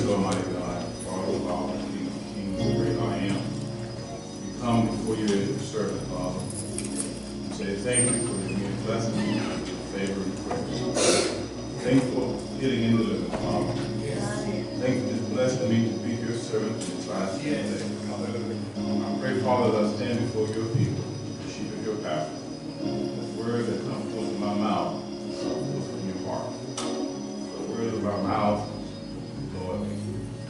Gracious Almighty God, Father of all, King of kings, the great I am. We come before you as your servant, Father. We say thank you for your blessing, your favor, and praise. Thank you for getting into the Father. Thank you for just blessing me to be your servant in this last day. I pray, Father, that I stand before your people, the sheep of your pasture. The word that comes from my mouth comes from your heart. The word of our mouth, Lord,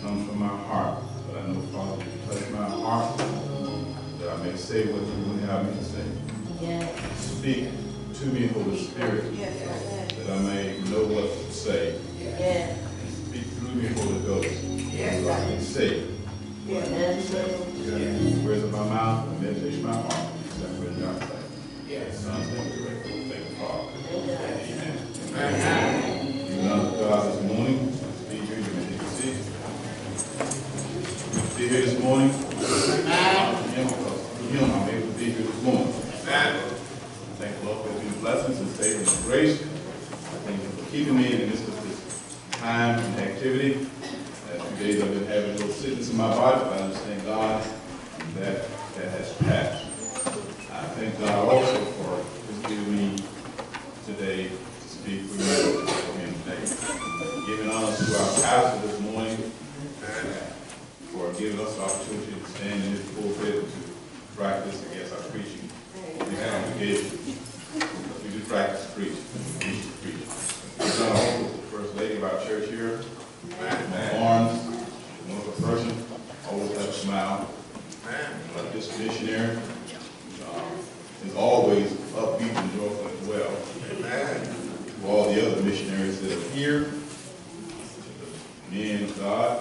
comes from my heart. But I know, Father, you touch my heart, that I may say what you would have me to say. Yes. Speak to me, Holy Spirit, that I may know what to say. Yes. Speak through me, Holy Ghost, that I may say. Yes. The words of my mouth and the meditation of my heart. That's what God says. Yes. Son's name is grateful. Thank you, Father. Amen. Amen. You love God this morning. Be here. You may take a seat. Be here this morning. Amen. Through him, I'm able to be here this morning. Amen. Thank the Lord for his blessings and favor and grace. I thank you for keeping me in the midst of this time and activity. Few days I've been having a little sickness in my body, but I understand God that has passed. I thank God also for his giving me today to speak for him today. Giving honor to our pastor this morning for giving us the opportunity to stand in his pulpit and to practice against our preaching in the congregation. We do practice preaching. We need to preach. We've done also with the first lady of our church here. Barnes, wonderful person, always have a smile. But this missionary is always upbeat and joyful as well. To all the other missionaries that are here, the men of God,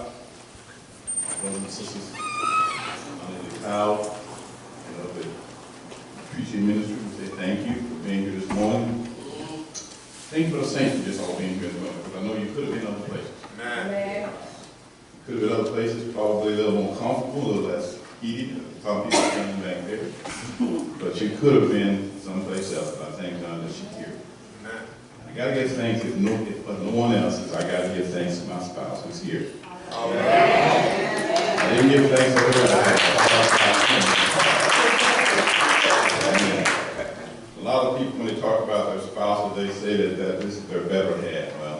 brothers and sisters under the cloud, and of the preaching ministry, we say thank you for being here this morning. Thank you for the saints for just all being here this morning, because I know you could have been other places. Amen. Could have been other places, probably a little more comfortable, a little less heated. Some people standing back there. But you could have been someplace else, but I thank God that she's here. Amen. I got to give thanks if no one else is. I got to give thanks to my spouse who's here. Amen. I didn't give thanks to her. A lot of people, when they talk about their spouses, they say that this is their better half. Well,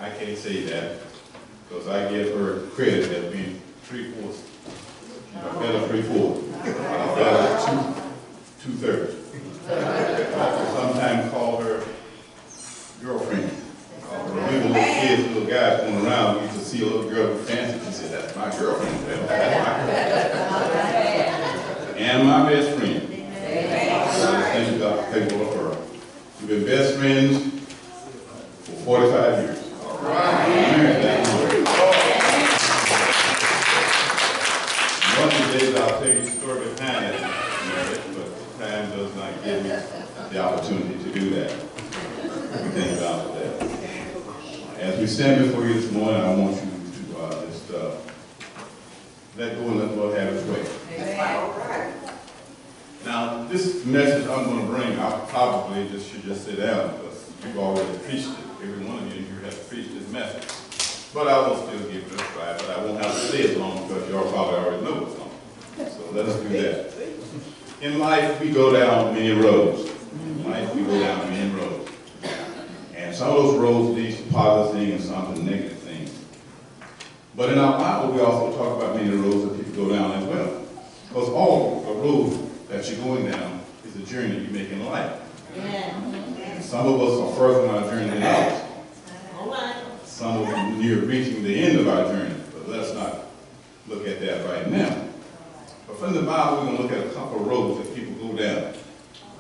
I can't say that, because I give her credit as being 3/4. A better 3/4. A better 2/3. I sometimes call her girlfriend. When we were little kids, little guys going around, we used to see a little girl with fancy. She said, "That's my girlfriend." That's my girlfriend. And my best friend. Thank God, thank you for her. We've been best friends for 45 years. One of the days I'll tell you the story behind it, but time does not give me the opportunity to do that. We thank God for that. As we stand before you this morning, I want you to just let go and let the Lord have his way. Now, this message I'm going to bring, I probably should just sit down, because you've already preached it. Every one of you here has preached this message. But I will still give it a try, but I won't have to say it long, because you all probably already know what's on. So let us do that. In life, we go down many roads. In life, we go down many roads. And some of those roads lead to positive things and some to negative things. But in our Bible, we also talk about many roads that people go down as well. Because all the roads that you're going down is a journey you make in life. And some of us are further on our journey than others. Some of them near reaching the end of our journey, but let's not look at that right now. But from the Bible, we're going to look at a couple of roads that people go down.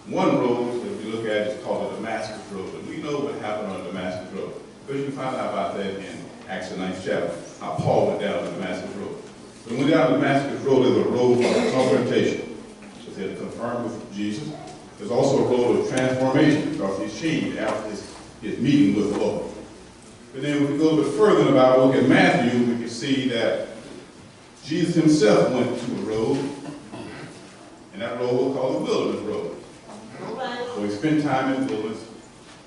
One road that we look at is called the Damascus Road, and we know what happened on the Damascus Road, because you can find out about that in Acts the 9th chapter, how Paul went down the Damascus Road. When we went down the Damascus Road, there's a road of confrontation. So he had to confirm with Jesus. There's also a road of transformation, because he's changed after his meeting with the Lord. But then when we go a bit further in the Bible, look at Matthew, we can see that Jesus himself went to a road, and that road was called the Wilderness Road. So he spent time in the wilderness,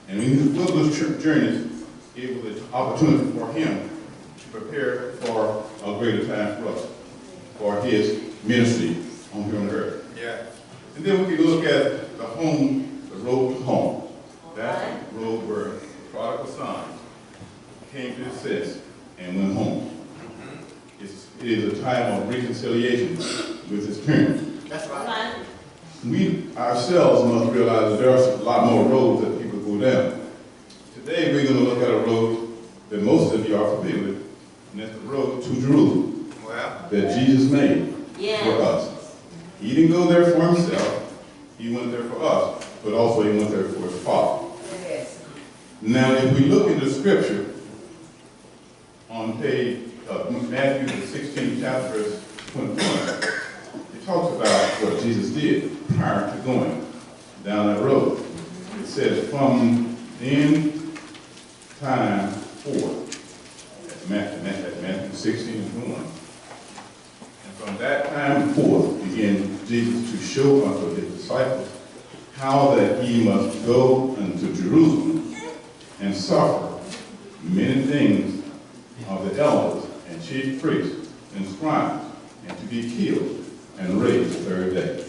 and in his wilderness journeys, it was an opportunity for him to prepare for a greater time for us, for his ministry on here on earth. Yeah. And then we can look at the home, the road to home. That's the road where the prodigal son came to his senses and went home. It is a time of reconciliation with his parents. That's right. We ourselves must realize that there are a lot more roads that people go down. Today we're going to look at a road that most of you are familiar with, and that's the road to Jerusalem that Jesus made for us. He didn't go there for himself. He went there for us, but also he went there for his Father. Yes. Now, if we look into Scripture on page Matthew, the 16th chapter, verse 21, it talks about what Jesus did prior to going down that road. It says, from then time forth, that's Matthew 16 and 21. And from that time forth began Jesus to show unto his disciples how that he must go unto Jerusalem and suffer many things of the elders and chief priests and scribes, and to be killed and raised the third day.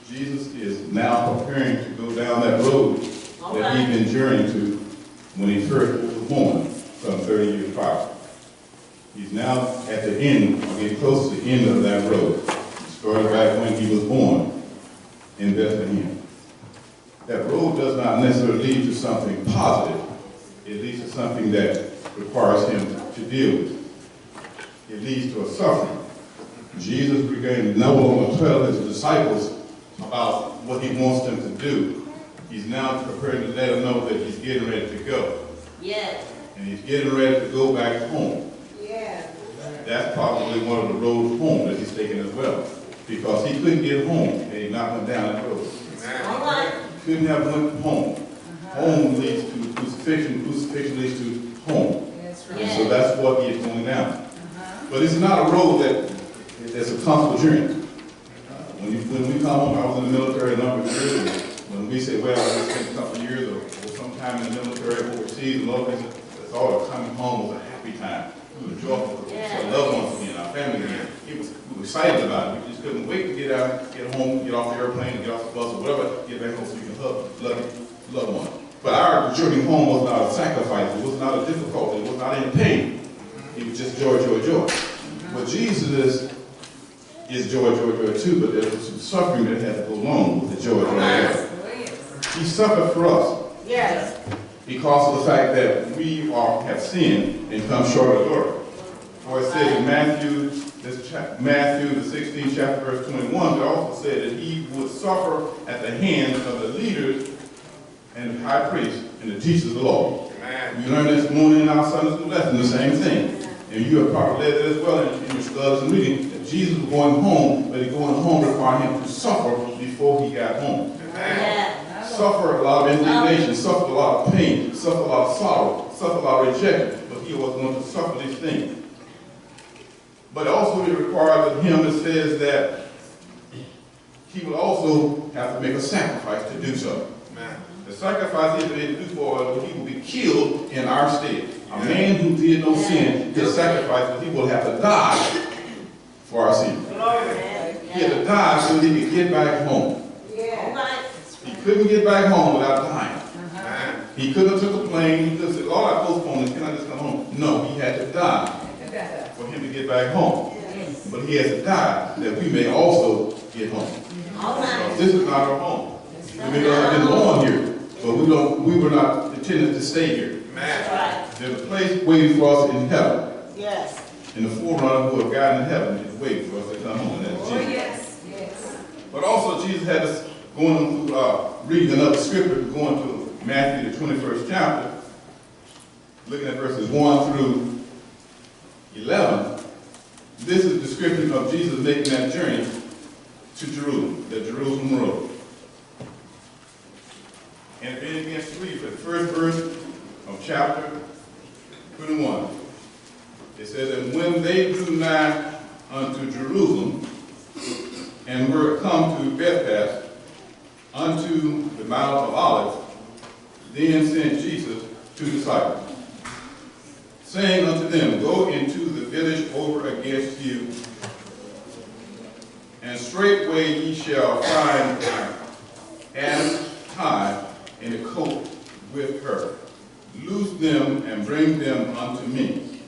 Jesus is now preparing to go down that road that he'd been journeying to when he first was born some 30 years prior. He's now at the end, or getting close to the end of that road. It started back when he was born in Bethlehem. That road does not necessarily lead to something positive. It leads to something that requires him to deal with. It leads to a suffering. Jesus began to no longer tell his disciples about what he wants them to do. He's now preparing to let them know that he's getting ready to go. Yes. And he's getting ready to go back home. Yeah. That's probably one of the roads home that he's taking as well. Because he couldn't get home and he not went down that road. All right. He couldn't have went home. Home leads to crucifixion. Crucifixion leads to home. That's right. And so that's what he is going down. But it's not a road that's a comfortable journey. When we come home, I was in the military a number of years ago. When we say, well, I spent a couple of years or some time in the military overseas, and all things, it's all coming home was a happy time. We were joyful for our loved ones again, our family again. We were excited about it. We just couldn't wait to get out, get home, get off the airplane, and get off the bus or whatever, get back home so we can hug loved ones. But our journey home was not a sacrifice. It was not a difficulty. It was not any pain. It was just joy, joy, joy. But Jesus is joy, joy, joy too, but there's some suffering that has to go along with the joy, joy, joy. He suffered for us. Yes. Because of the fact that we have sinned and come short of glory. For it says in Matthew, the 16th chapter, verse 21, it also said that he would suffer at the hands of the leaders and the high priests and the teachers of the law. Amen. We learned this morning in our Sunday school lesson the same thing. And you have probably read that as well in your studies and reading, that Jesus was going home, but going home required him to suffer before he got home. Amen. Suffer a lot of indignation, suffer a lot of pain, suffer a lot of sorrow, suffer a lot of rejection, but he was going to suffer these things. But also it requires of him, it says that he would also have to make a sacrifice to do so. Amen. The sacrifice he had to do for us, he would be killed in our stead. A man who did no sin, his sacrifice, but he will have to die for our sin. He had to die so that he could get back home. He couldn't get back home without dying. He couldn't have took a plane. He could have said, Lord, I postponed this. Can I just come home? No, he had to die for him to get back home. But he has to die that we may also get home. This is not our home. We may not have been born here, but we were not intended to stay here. There's a place waiting for us in heaven. Yes. And the forerunner who have gotten in heaven is waiting for us to come home. And that's Jesus. Yes. Yes. But also Jesus had us going through reading another scripture, going to Matthew the 21st chapter, looking at verses 1 through 11. This is a description of Jesus making that journey to Jerusalem, the Jerusalem road. And if it begins to read the first verse of chapter 21, it says, and when they drew nigh unto Jerusalem, and were come to Bethphage, unto the Mount of Olives, then sent Jesus two disciples, saying unto them, Go into the village over against you, and straightway ye shall find an tied in a coat with her. Loose them and bring them unto me.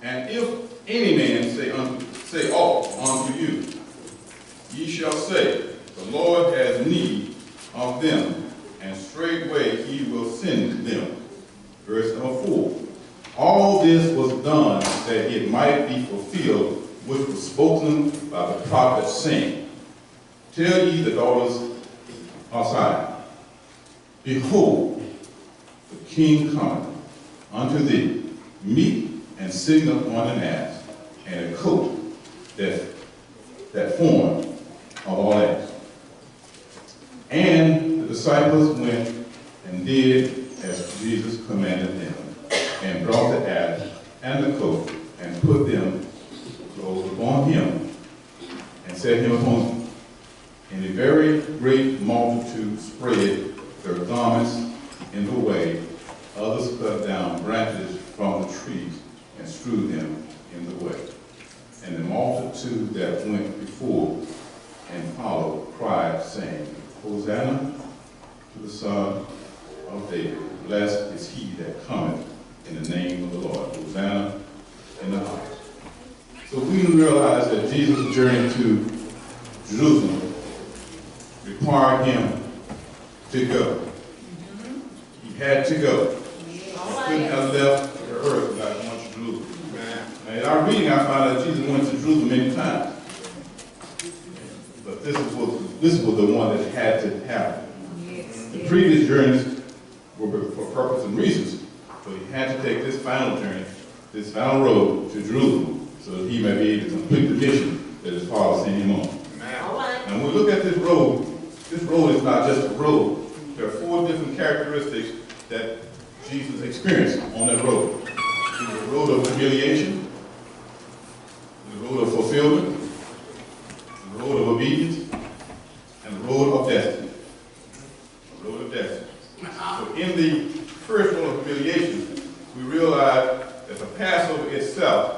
And if any man say aught unto you, ye shall say, The Lord has need of them, and straightway he will send them. Verse number 4. All this was done that it might be fulfilled, which was spoken by the prophet, saying, Tell ye the daughters of Zion, Behold, the king cometh unto thee, meek and sitting upon an ass, and a coat that form of all ass. And the disciples went and did as Jesus commanded them, and brought the ass and the coat, and put them clothes upon him, and set him upon them. And a very great multitude spread their garments in the way. Others cut down branches from the trees and strewed them in the way. And the multitude that went before and followed cried, saying, Hosanna to the Son of David. Blessed is he that cometh in the name of the Lord. Hosanna in the highest. So we realize that Jesus' journey to Jerusalem required him to go. He had to go. He couldn't have left the earth without going to Jerusalem. Now, in our reading, I found that Jesus went to Jerusalem many times. But this was the one that had to happen. The previous journeys were for purpose and reasons, but he had to take this final journey, this final road to Jerusalem, so that he may be able to complete the mission that his Father sent him on. And when we look at this road is not just a road. There are 4 different characteristics that Jesus experienced on that road. It was a road of humiliation, the road of fulfillment, the road of obedience, and the road of destiny. The road of destiny. So in the first road of humiliation, we realize that the Passover itself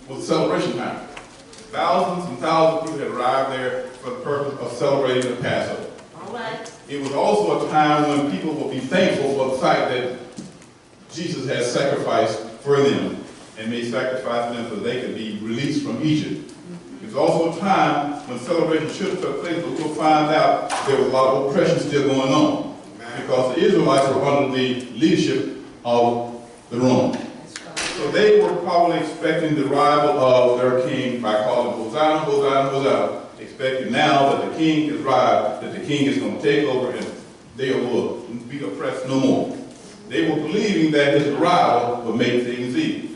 was celebration time. Thousands and thousands of people had arrived there for the purpose of celebrating the Passover. It was also a time when people would be thankful for the fact that Jesus had sacrificed for them and made sacrifice for them so they could be released from Egypt. It was also a time when celebration should have took place, but we'll find out there was a lot of oppression still going on because the Israelites were under the leadership of the Romans. So they were probably expecting the arrival of their king by calling Hosanna, Hosanna, Hosanna, expecting now that the king has arrived, that the king is going to take over and they will be oppressed no more. They were believing that his arrival would make things easy.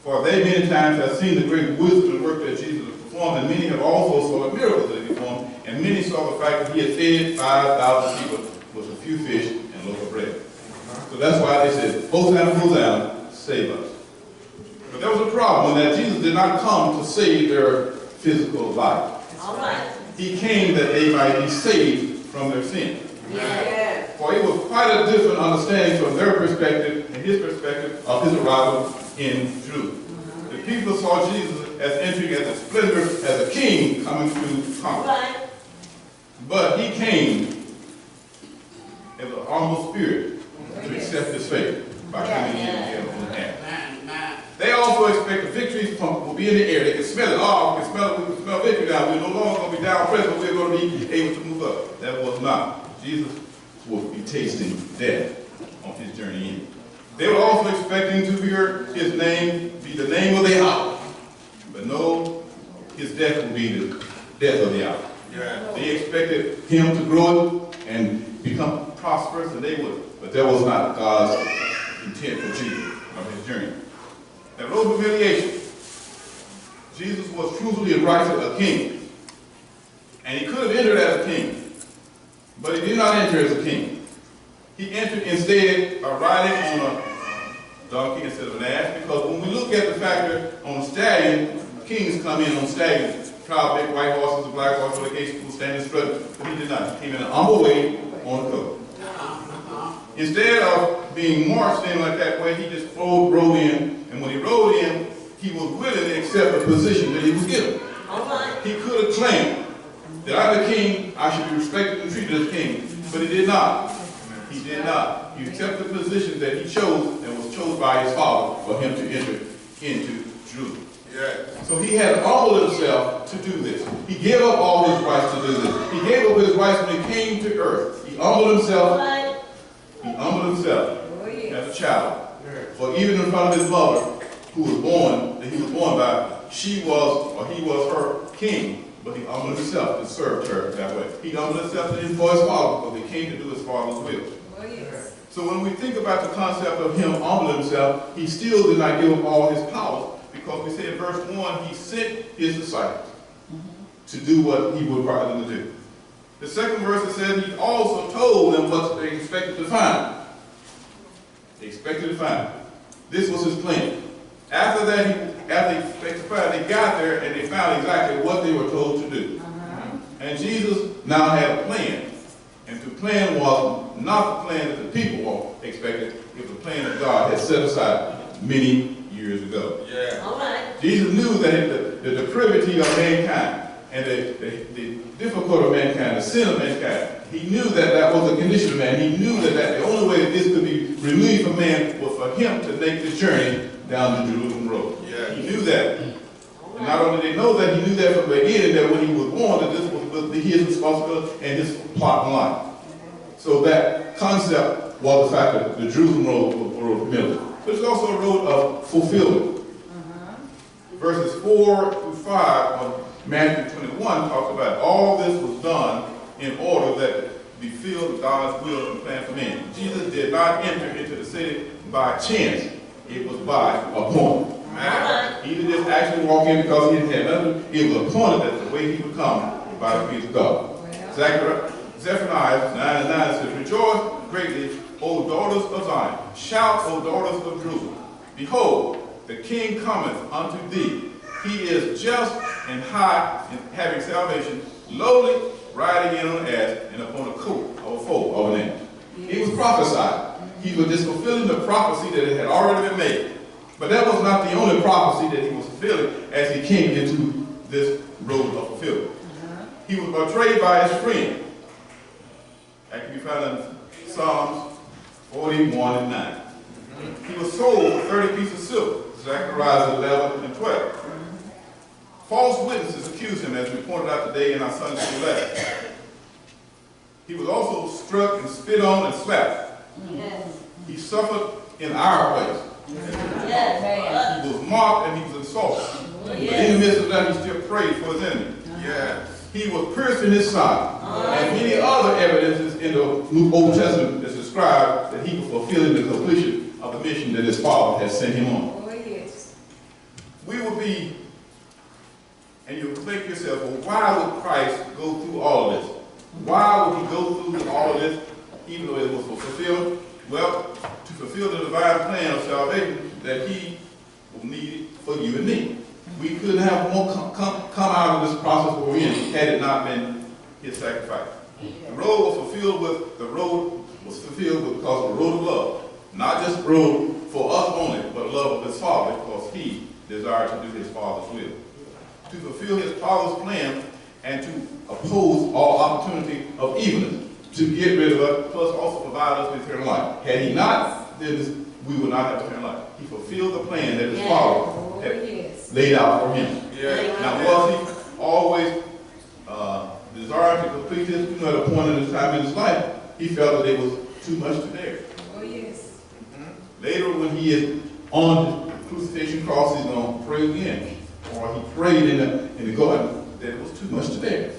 For they many times have seen the great wisdom and work that Jesus performed, and many have also saw the miracles that he performed, and many saw the fact that he had fed 5,000 people with a few fish and a loaf of bread. So that's why they said, Hosanna, Hosanna, save us. But there was a problem that Jesus did not come to save their physical life. He came that they might be saved from their sin. For it was quite a different understanding from their perspective and his perspective of his arrival in Jerusalem. The people saw Jesus as entering as a splendor, as a king coming to conquer. But he came as an humble spirit to accept his fate by coming in and on the hand. They also expect the victory will be in the air. They can smell it. Oh, we can smell victory now. We're no longer going to be down pressed, but we're going to be able to move up. That was not. Jesus would be tasting death on his journey in. They were also expecting to hear his name be the name of the hour. But no, his death would be the death of the hour. They expected him to grow and become prosperous, and they would. But that was not God's intent for Jesus on his journey. That road of humiliation, Jesus was truthfully and rightfully a king. And he could have entered as a king, but he did not enter as a king. He entered instead by riding on a donkey instead of an ass, because when we look at the factor on a stallion, kings come in on stallions, proud big white horses, black horses, the case people standing strutting, but he did not. He came in an humble way on a coat. instead of being marched in like that way, he just rode in, and when he rode in, he was willing to accept the position that he was given. He could have claimed that I'm the king, I should be respected and treated as king, but he did not. He did not. He accepted the position that he chose and was chosen by his father for him to enter into Jerusalem. Yeah. So he had to humble himself to do this. He gave up all his rights to do this. He gave up his rights when he came to earth. He humbled himself. He humbled himself as a child. For even in front of his mother, who was born, that he was born by, she was, or he was her king, but he humbled himself and served her that way. He humbled himself for his father, because he came to do his father's will. So when we think about the concept of him humbling himself, he still did not give up all his powers, because we say in verse 1, he sent his disciples to do what he would require them to do. The second verse, it says he also told them what they expected to find. They expected to find. This was his plan. After that, after they expected to find, they got there and they found exactly what they were told to do. And Jesus now had a plan. And the plan was not the plan that the people expected. It was the plan that God had set aside many years ago. Yeah. All right. Jesus knew that the depravity of mankind and the difficulty of mankind, the sin of mankind, he knew that that was a condition of man. He knew that the only way that this could be relieved from man was for him to make this journey down the Jerusalem road. Yeah. He knew that. And not only did he know that, he knew that from the beginning that when he was born, that this was his responsibility and his plot in life. So that concept was the fact that the Jerusalem road was a road of humility. But it's also a road of fulfillment. Verses 4 through 5 of Matthew 21 talks about all this was done in order that be filled with God's will and plan for men. Jesus did not enter into the city by chance. It was by appointment. He didn't just actually walk in because he didn't have nothing. It was appointed that the way he would come by the grace of God. Zephaniah 9:9 says, rejoice greatly, O daughters of Zion. Shout, O daughters of Jerusalem. Behold, the King cometh unto thee. He is just and high and having salvation, lowly, riding in on an ass, and upon a coat of a foal of an ass. It was prophesied. He was just fulfilling the prophecy that it had already been made. But that was not the only prophecy that he was fulfilling as he came into this road of fulfillment. He was betrayed by his friend. That can be found in Psalms 41:9. He was sold for 30 pieces of silver. Zechariah 11 and 12. False witnesses accused him, as we pointed out today in our Sunday school lesson. He was also struck and spit on and slapped. Yes. He suffered in our place. Yes. He was mocked and he was insulted. Yes. But in the midst of that, he still prayed for his enemy. Yes. He was pierced in his side. And many other evidences in the Old Testament that describe that he was fulfilling the completion of the mission that his Father had sent him on. Oh, yes. We will be, and you'll think yourself, well, why would Christ go through all of this? Why would he go through all of this, even though it was fulfilled? Well, to fulfill the divine plan of salvation that he needed for you and me. We couldn't have more come out of this process where we're in had it not been his sacrifice. The road was fulfilled because of the road of love. Not just road for us only, but love of his Father, because he desired to do his Father's will. To fulfill his Father's plan and to oppose all opportunity of evilness, to get rid of us, plus also provide us with eternal life. Had he not did this, we would not have eternal life. He fulfilled the plan that his Father had laid out for him. Now, was he always desiring to complete this? At a point in his time in his life, he felt that it was too much to bear. Oh, yes. Later, when he is on the crucifixion cross, he's going to pray again. Or he prayed in the garden that it was too much to bear.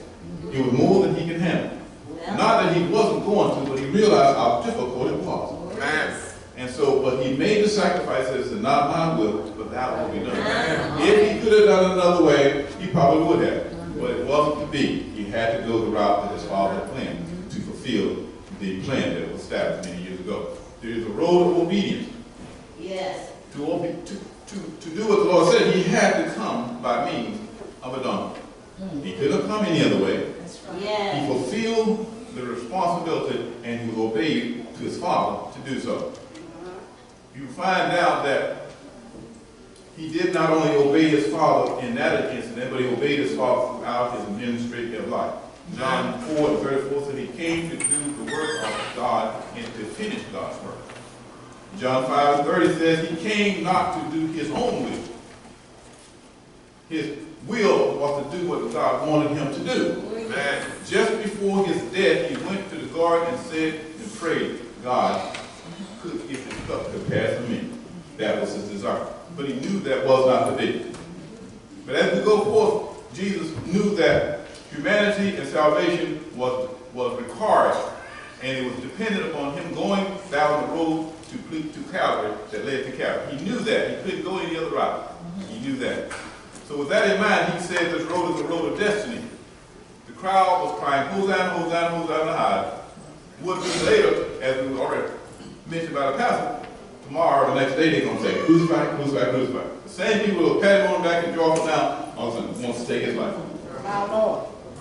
It was more than he could handle. Not that he wasn't going to, but he realized how difficult it was. And so, but he made the sacrifice that said, not my will, but that will be done. If he could have done it another way, he probably would have. But it wasn't to be. He had to go the route that his Father had planned to fulfill the plan that was established many years ago. There is a road of obedience. Yes. To do what the Lord said, he had to come by means of a donkey. He couldn't have come any other way. That's right. Yes. He fulfilled the responsibility and he was obeyed to his Father to do so. You find out that he did not only obey his Father in that incident, but he obeyed his Father throughout his ministry of life. John 4:34 said he came to do the work of God and to finish God's work. John 5:30 says he came not to do his own will. His will was to do what God wanted him to do. Amen. Just before his death, he went to the garden and said and prayed, God, if this cup could pass from me. That was his desire. But he knew that was not to be. But as we go forth, Jesus knew that humanity and salvation was required, and it was dependent upon him going down the road to Calvary that led to Calvary. He knew that. He couldn't go any other route. He knew that. So with that in mind, he said this road is a road of destiny. The crowd was crying, Hosanna, Hosanna, Hosanna high. Would be later, as we already mentioned by the pastor, tomorrow or the next day they're going to say, crucify, crucify, crucify. The same people will pat him on the back and draw him down, all of a sudden wants to take his life.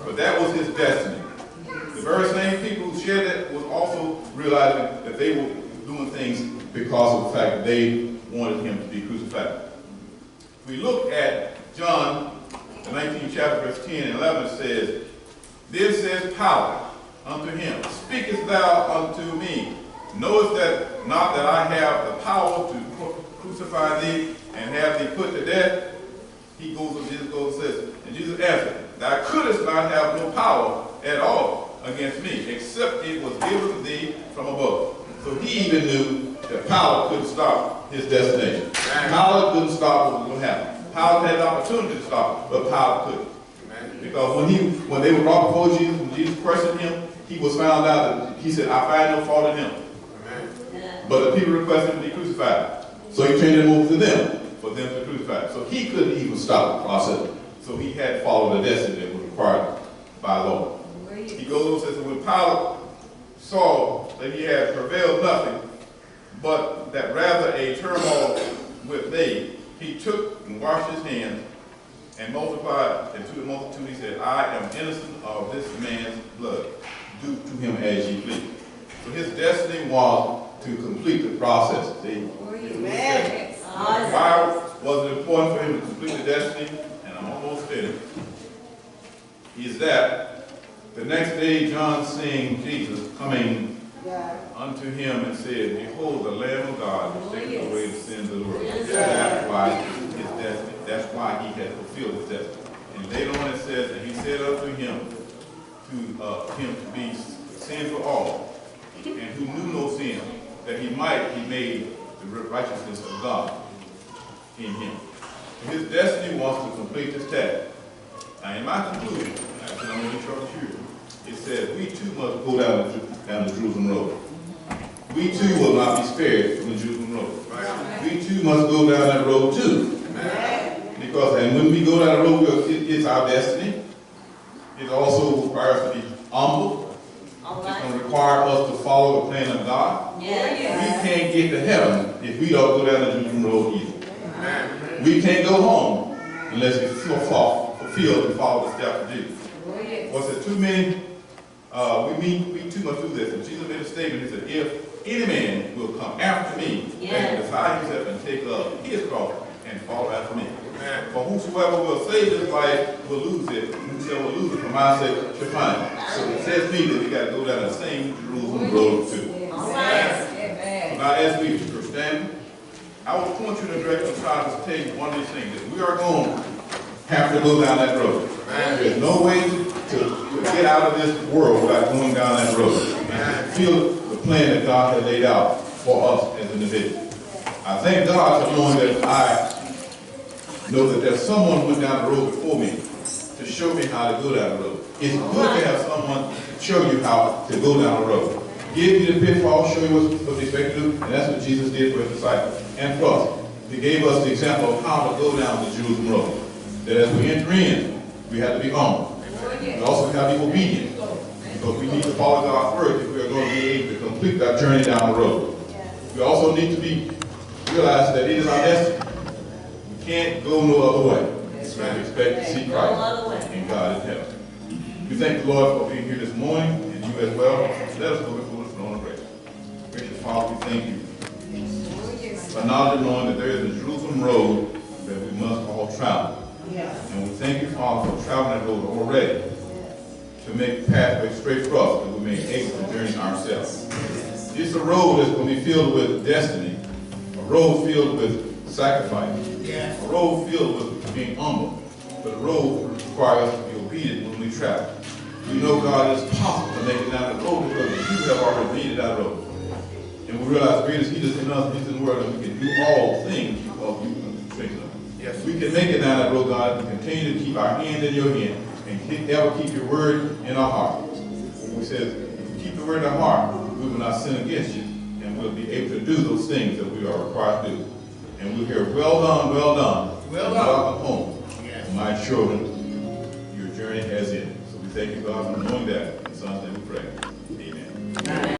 But that was his destiny. The very same people who shared that was also realizing that they were doing things because of the fact that they wanted him to be crucified. If we look at John, the 19th chapter, verse 10 and 11 says, Then says Pilate unto him, Speakest thou unto me? Knowest that not that I have the power to crucify thee and have thee put to death? Jesus goes and says, and Jesus answered, Thou couldst not have no power at all against me, except it was given thee from above. So he even knew that Pilate couldn't stop his destination. Pilate couldn't stop what was going to happen. Pilate had the opportunity to stop, but Pilate couldn't. Because when they were brought before Jesus, when Jesus questioned him, he was found out that he said, I find no fault in him. But the people requested him to be crucified. So he turned him over to them for them to crucify. So he couldn't even stop the process. So he had to follow the destiny that was required by law. He goes on and says, when Pilate saw that he had prevailed nothing, but that rather a turmoil with they, he took and washed his hands and multiplied, and to the multitude he said, I am innocent of this man's blood. Do to him as ye please. So his destiny was to complete the process. Why was it important for him to complete the destiny? And I'm almost finished. Is that the next day John seeing Jesus coming unto him and said, Behold the Lamb of God who taketh away the sins of the world. That's why his destiny. That's why he had fulfilled his destiny. And later on it says, and he said unto him to be sin for all, and who knew no sin, that he might be made the righteousness of God in him. So his destiny was to complete this task. Now in my conclusion, after I'm going to trouble you, it says we too must go down the Jerusalem road. We too will not be spared from the Jerusalem road. We too must go down that road too. Because, and when we go down the road, it's our destiny. It also requires us to be humble. It's going to require us to follow the plan of God. We can't get to heaven if we don't go down the Jerusalem road either. We can't go home unless we fulfill and follow the steps of Jesus. Was it too many? We too much do this. And Jesus made a statement. He said, if any man will come after me, and defy himself and take up his cross and follow after me. For whosoever will save his life will lose it. Whosoever will lose it for my sake shall find it. So it says to me that we got to go down the same Jerusalem road too. So now as we stand, I will point you in the direction of trying to tell you one of these things, that we are going to have to go down that road. There's no way to get out of this world without going down that road. And feel the plan that God has laid out for us as individuals. I thank God for knowing that I know that there's someone who went down the road before me to show me how to go down the road. It's good to have someone show you how to go down the road. Give you the pitfall, show you what they expect to do, and that's what Jesus did for his disciples. And for us, he gave us the example of how to go down the Jerusalem road. That as we enter in, we have to be humble. We also have to be obedient, because we need to follow God's word if we are going to be able to complete that journey down the road. We also need to realize that it is our destiny. We can't go no other way. We expect to see Christ and God in heaven. We thank the Lord for being here this morning, and you as well. Let us go before the throne of grace. Father, we thank you. For knowledge and knowing that there is a Jerusalem road that we must all travel. And we thank you, Father, for traveling that road already to make the pathway straight for us, that we may be able to journey ourselves. It's a road that's going to be filled with destiny, a road filled with sacrifice, a road filled with being humble, but a road requires us to be obedient when we travel. We know, God, it's possible to make it down the road because you have already made it that road. And we realize great is He that's in us, He's in the world, and we can do all things because you can strengthen us. Yes. We can make it down that road, God, and continue to keep our hand in your hand and ever keep your word in our heart. We said, if we keep the word in our heart, we will not sin against you, and we'll be able to do those things that we are required to do. And we'll hear, well done, well done. Well done. Welcome home. Yes. My children, your journey has ended. So we thank you, God, for knowing that. In Son's name we pray. Amen.